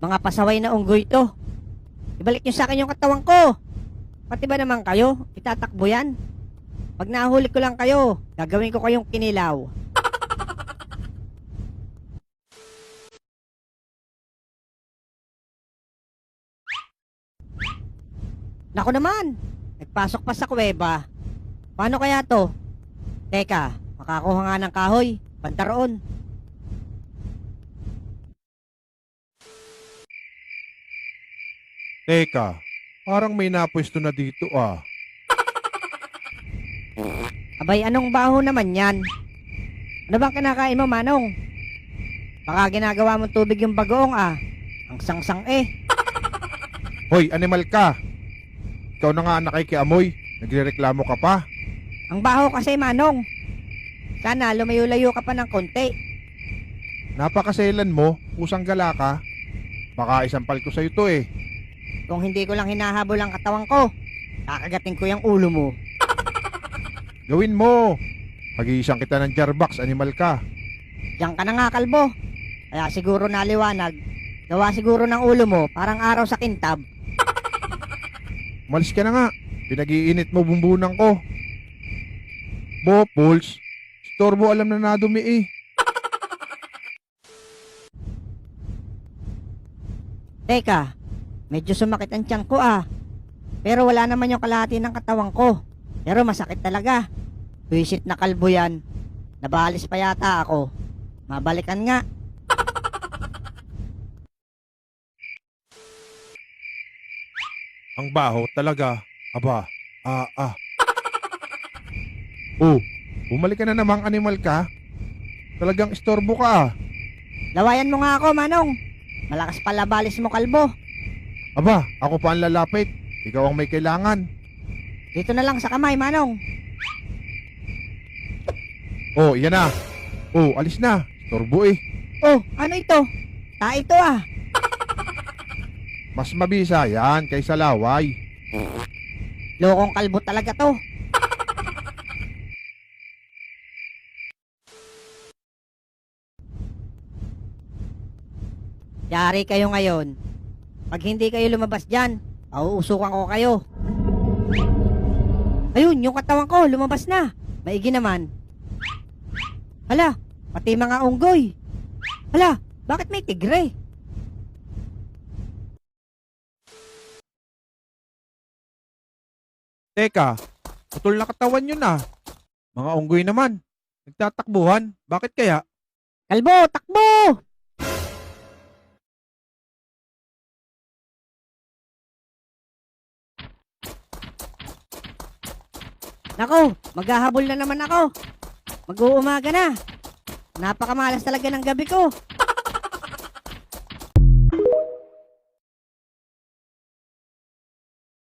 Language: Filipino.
Mga pasaway na unggoy to. Ibalik nyo sa akin yung katawan ko. Pati ba naman kayo? Itatakbo yan? Pag nahuli ko lang kayo, gagawin ko kayong kinilaw. Naku naman, nagpasok pa sa kuweba. Paano kaya to? Teka, makakuha nga ng kahoy. Pantaroon. Teka, parang may napwesto na dito ah. Abay, anong baho naman yan? Ano bang kinakain mo, Manong? Baka ginagawa mong tubig yung bagoong ah. Ang sangsang eh. Hoy, animal ka! Ikaw na nga ang nakikiamoy. Nagrereklamo ka pa. Ang baho kasi, Manong. Sana lumayo-layo ka pa ng konti. Napakaselan mo, usang gala ka. Baka isampal ko sa'yo to eh. Kung hindi ko lang hinahabol ang katawan ko, kakagating ko yung ulo mo. Gawin mo! Pag-iisang kita ng jarbox, animal ka. Diyan ka na nga, kalbo. Kaya siguro naliwanag. Gawa siguro ng ulo mo, parang araw sa kintab. Umalis ka na nga. Pinag-iinit mo bumbunan ko. Bopols, storbo alam na nadumi eh. Teka, medyo sumakit ang tiyan ko ah. Pero wala naman yung kalahati ng katawan ko. Pero masakit talaga. Visit na kalbo yan. Nabalis pa yata ako. Mabalikan nga. Ang baho talaga. Aba, Oh, bumalik ka na namang animal ka. Talagang istorbo ka ah. Lawayan mo nga ako, Manong. Malakas pala balis mo, kalbo. Aba, ako pa ang lalapit. Ikaw ang may kailangan. Dito na lang sa kamay, Manong. Oh, iyan na. Oh, alis na. Istorbo eh. Oh, ano ito? Ito ah. Mas mabisa yan kaysa laway. Lokong kalbo talaga to. Yari kayo ngayon. Pag hindi kayo lumabas dyan, pauusukan ko kayo. Ayun, yung katawan ko, lumabas na. Maigi naman. Hala, pati mga unggoy. Hala, bakit may tigre? Teka, putol na katawan yun ah. Mga unggoy naman. Nagtatakbuhan. Bakit kaya? Kalbo, takbo! Nako, maghahabol na naman ako. Mag-uumaga na. Napakamalas talaga ng gabi ko.